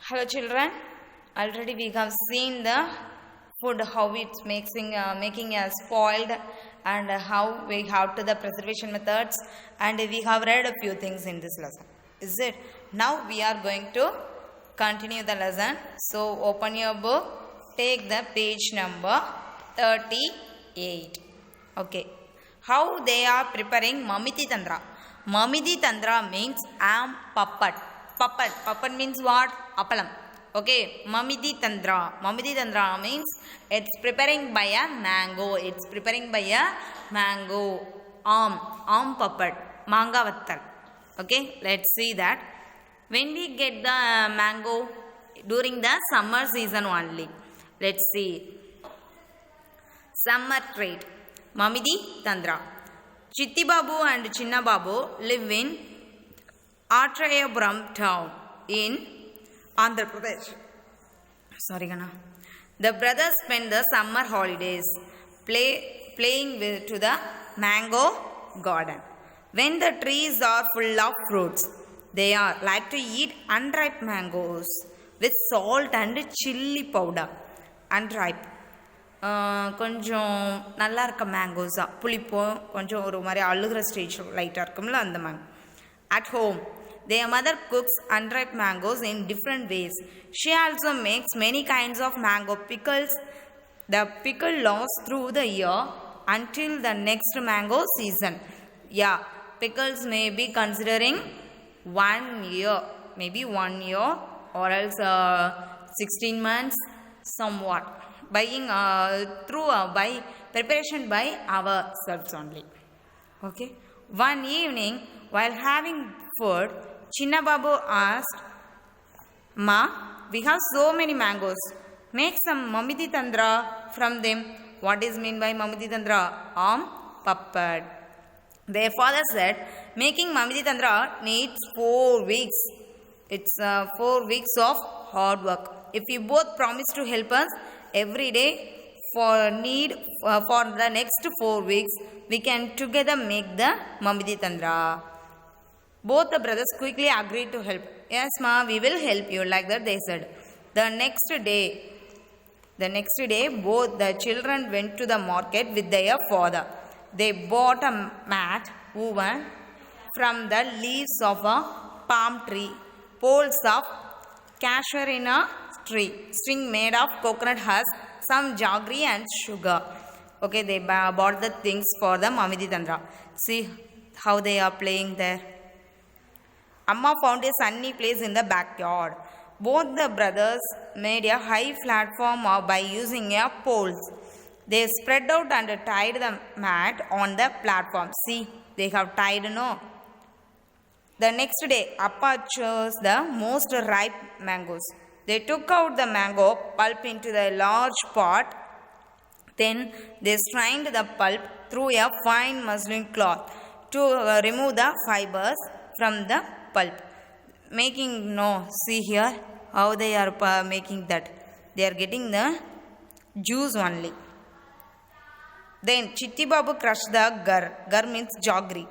Hello children, already we have seen the food, how it's making spoiled, and how we have to the preservation methods, and we have read a few things in this lesson. Is it? Now we are going to continue the lesson. So open your book, take the page number 38. Okay. How they are preparing Mamiti Tandra. Mamiti Tandra means puppet. Puppet means what? Appalam. Okay. Mamiti Tandra. Mamiti Tandra means it's preparing by a mango. It's preparing by a mango. Arm puppet. Manga vattal. Okay. Let's see that. When we get the mango during the summer season only. Let's see. Summer trade. Mamidi Tandra. Chitti Babu and Chinna Babu live in Atrayapuram town in Andhra Pradesh. Sorry, Gana. The brothers spend the summer holidays playing to the mango garden. When the trees are full of fruits, they are like to eat unripe mangoes with salt and chili powder. Unripe. கொஞ்சம் நல்லா இருக்க மேங்கோஸாக புளிப்போம் கொஞ்சம் ஒரு மாதிரி அழுகிற stage லைட்டாக இருக்கும்ல அந்த mango. At home, their mother cooks unripe mangoes in different ways. She also makes many kinds of mango pickles. The pickle lasts through the year until the next mango season. Yeah, pickles may be considering 1 year, maybe 1 year or else 16 months, somewhat. Buying by preparation by ourselves only. Okay. One evening, while having food, Chinna Babu asked, "Ma, we have so many mangoes. Make some Mamidi Tandra from them." What is meant by Mamidi Tandra? Puppet. Their father said, "Making Mamidi Tandra needs 4 weeks. It's 4 weeks of hard work. If you both promise to help us every day for the next 4 weeks, we can together make the Mamidi Tandra." Both the brothers quickly agreed to help. "Yes, ma, we will help you," like that they said. The next day, both the children went to the market with their father. They bought a mat woven from the leaves of a palm tree, poles of casuarina tree, string made of coconut husk, some jaggery and sugar. Okay, they bought the things for the Mamidi Tandra. See how they are playing there. Amma found a sunny place in the backyard. Both the brothers made a high platform by using a poles. They spread out and tied the mat on the platform. See, they have tied, no? The next day, Appa chose the most ripe mangoes. They took out the mango pulp into the large pot. Then they strained the pulp through a fine muslin cloth to remove the fibers from the pulp. See here how they are making that. They are getting the juice only. Then Chitti Babu crushed the gur. Gur means jaggery.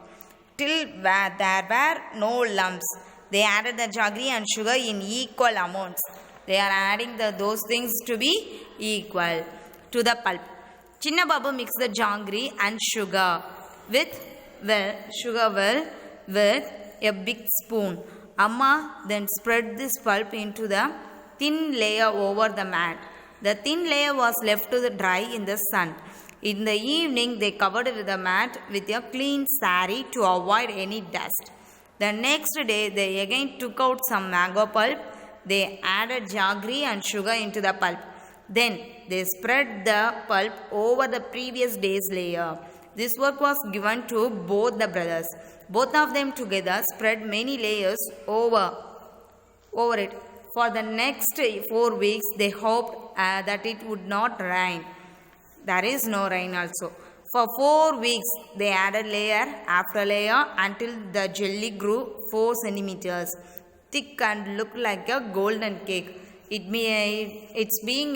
Till there were no lumps. They added the jaggery and sugar in equal amounts. They are adding those things to be equal to the pulp. Chinna Babu mixed the jaggery and sugar with a big spoon. Amma then spread this pulp into the thin layer over the mat. The thin layer was left to dry in the sun. In the evening, they covered the mat with a clean saree to avoid any dust. The next day, they again took out some mango pulp. They added jaggery and sugar into the pulp. Then, they spread the pulp over the previous day's layer. This work was given to both the brothers. Both of them together spread many layers over it. For the next 4 weeks, they hoped that it would not rain. There is no rain also. For 4 weeks, they added layer after layer until the jelly grew 4 centimeters thick and looked like a golden cake. It's being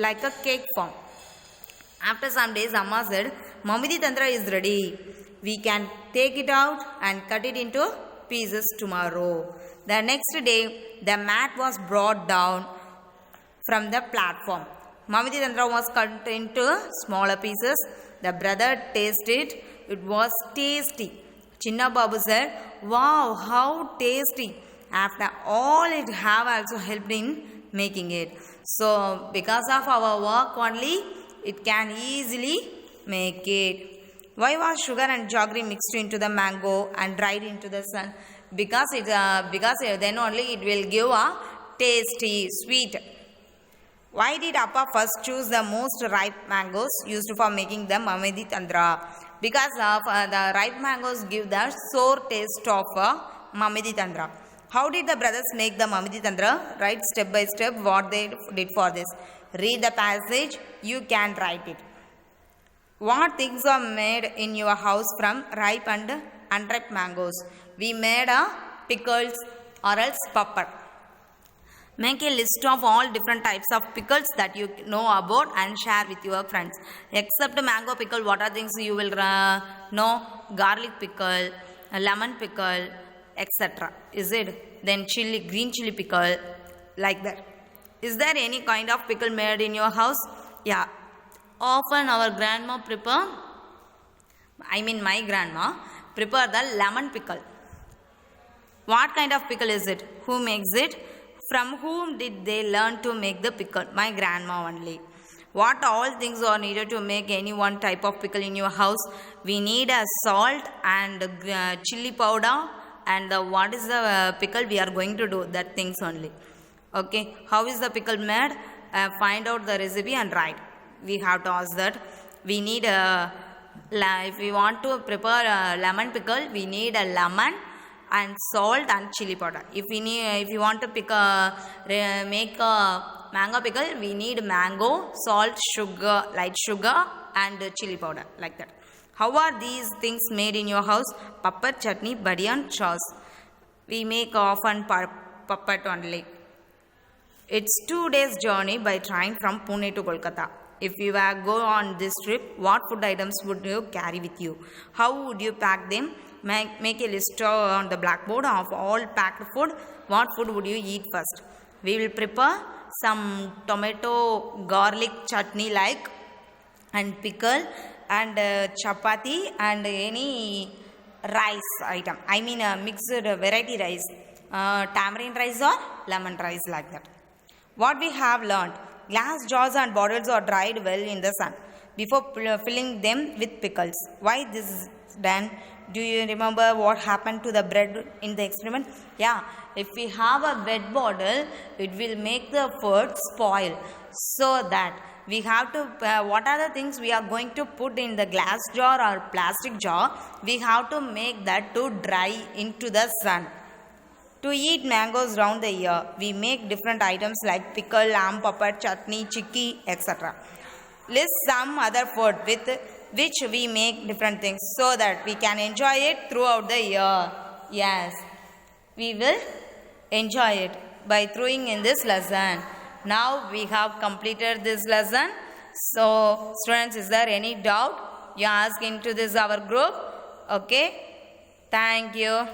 like a cake form. After some days, Amma said, "Mamidi Tandra is ready. We can take it out and cut it into pieces tomorrow." The next day, the mat was brought down from the platform. Mamidi Tandra was cut into smaller pieces. The brother tasted it. It was tasty. Chinna Babu said, "Wow, how tasty." After all, it have also helped in making it. So, because of our work only, it can easily make it. Why was sugar and jaggery mixed into the mango and dried into the sun? Because then only it will give a tasty, sweet. Why did Appa first choose the most ripe mangoes used for making the Mamidi Tandra? Because of the ripe mangoes give the sour taste of Mamidi Tandra. How did the brothers make the Mamidi Tandra? Write step by step what they did for this. Read the passage, you can write it. What things are made in your house from ripe and unripe mangoes? We made pickles or else papad. Make a list of all different types of pickles that you know about and share with your friends. Except mango pickle, what are things you will know? Garlic pickle, lemon pickle, etc. Is it? Then green chili pickle, like that. Is there any kind of pickle made in your house? Yeah. Often our grandma my grandma prepare the lemon pickle. What kind of pickle is it? Who makes it? From whom did they learn to make the pickle? My grandma only. What all things are needed to make any one type of pickle in your house? We need a salt and chili powder and what is the pickle we are going to do, that things only. Okay, how is the pickle made? Find out the recipe and write. We have to ask that. We need if we want to prepare a lemon pickle, we need a lemon and salt and chili powder. If you want to make a mango pickle, we need mango, salt, sugar, light sugar and chili powder, like that. How are these things made in your house? Papad, chutney, badi and sauce. We make often papad only. It's 2 days journey by train from Pune to Kolkata. If you go on this trip, what food items would you carry with you? How would you pack them? Make a list on the blackboard of all packed food. What food would you eat first? We will prepare some tomato garlic chutney and pickle and chapati and any rice item. Mixed variety rice. Tamarind rice or lemon rice, like that. What we have learned. Glass jars and bottles are dried well in the sun before filling them with pickles. Why this is done? Do you remember what happened to the bread in the experiment? Yeah, if we have a wet bottle, it will make the food spoil. So that we have to, what are the things we are going to put in the glass jar or plastic jar? We have to make that to dry into the sun. To eat mangoes round the year, we make different items like pickle, lamb, papad, chutney, chikki, etc. List some other food with which we make different things so that we can enjoy it throughout the year. Yes, we will enjoy it by throwing in this lesson. Now we have completed this lesson. So, students, is there any doubt? You ask into this our group. Okay. Thank you.